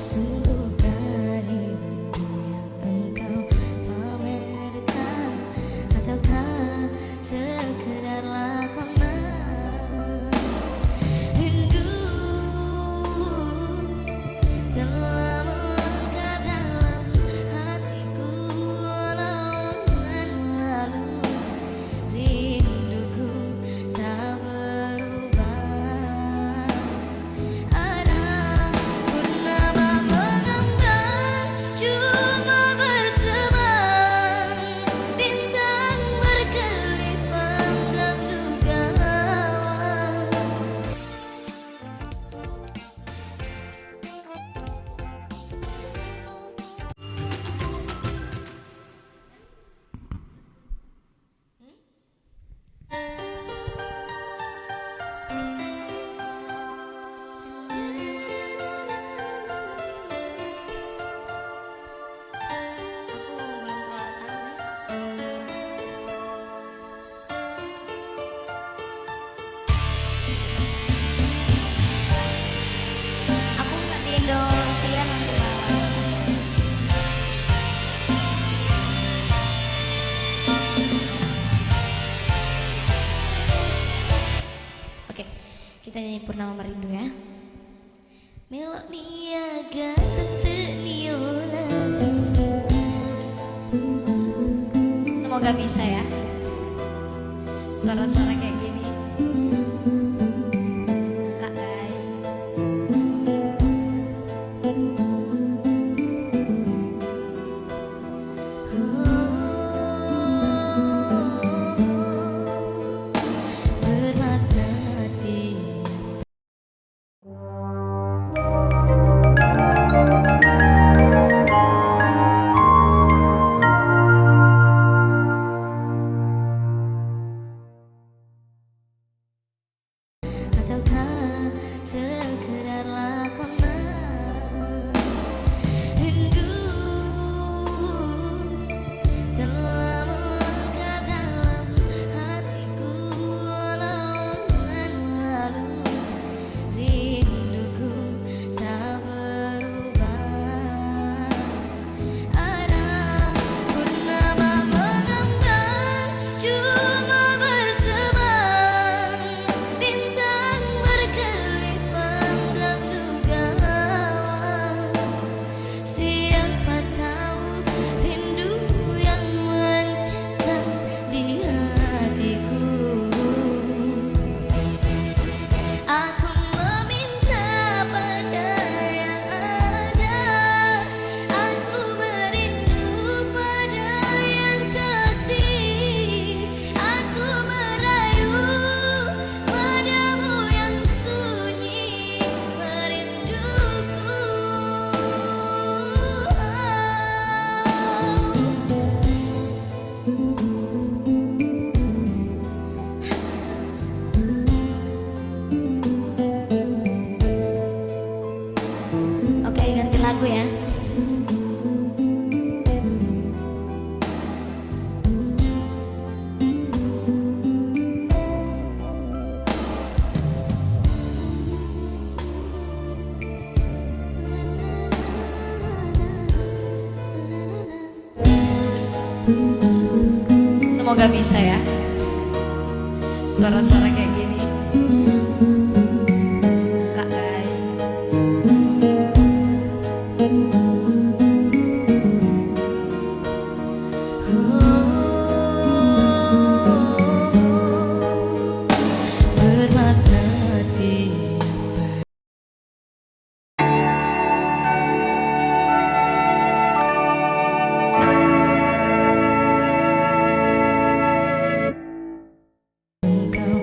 Sungguh darimu yang engkau pamerkan, ataukah sekedar lakonan? Rindu telah melekat dalam hatiku walau lalu. Rinduku tak berubah. Ada purnama mengambang, cuma berteman. Bintang berkelip panggang juga awan. Aku nggak di Indonesia nanti malam. Oke, kita nyanyi Purnama Merindu ya. Melodia gateteniora. Semoga bisa ya. Suara-suara kayak gini. Serak guys. Bermata hati. Ataukah sekedar lakonan? Rindu telah melekat dalam hatiku walau lalu. Rinduku tak berubah. Ada purnama mengambang, cuma berteman. Bintang berkelip panggang juga awan. Siapa tahu rindu yang mencekam di hatiku. Aku meminta pada yang ada, aku merindu pada yang kasih. Aku merayu padamu yang sunyi, merinduku. Oke, ganti lagu ya. Semoga bisa ya. Suara-suara kayak gini. Serak guys. Bermata hati. Engkau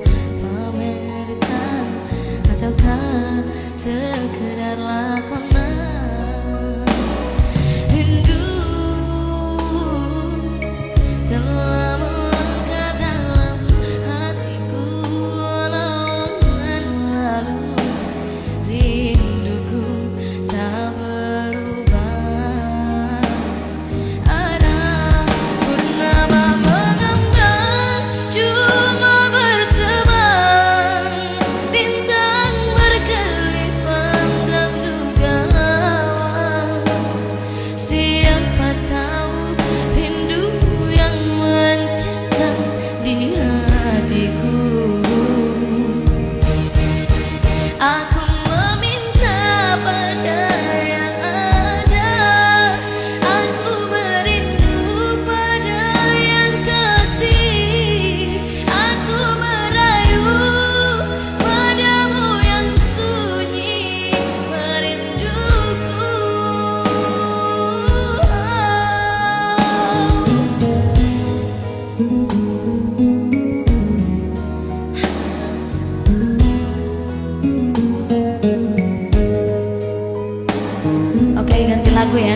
Oke, ganti lagu ya.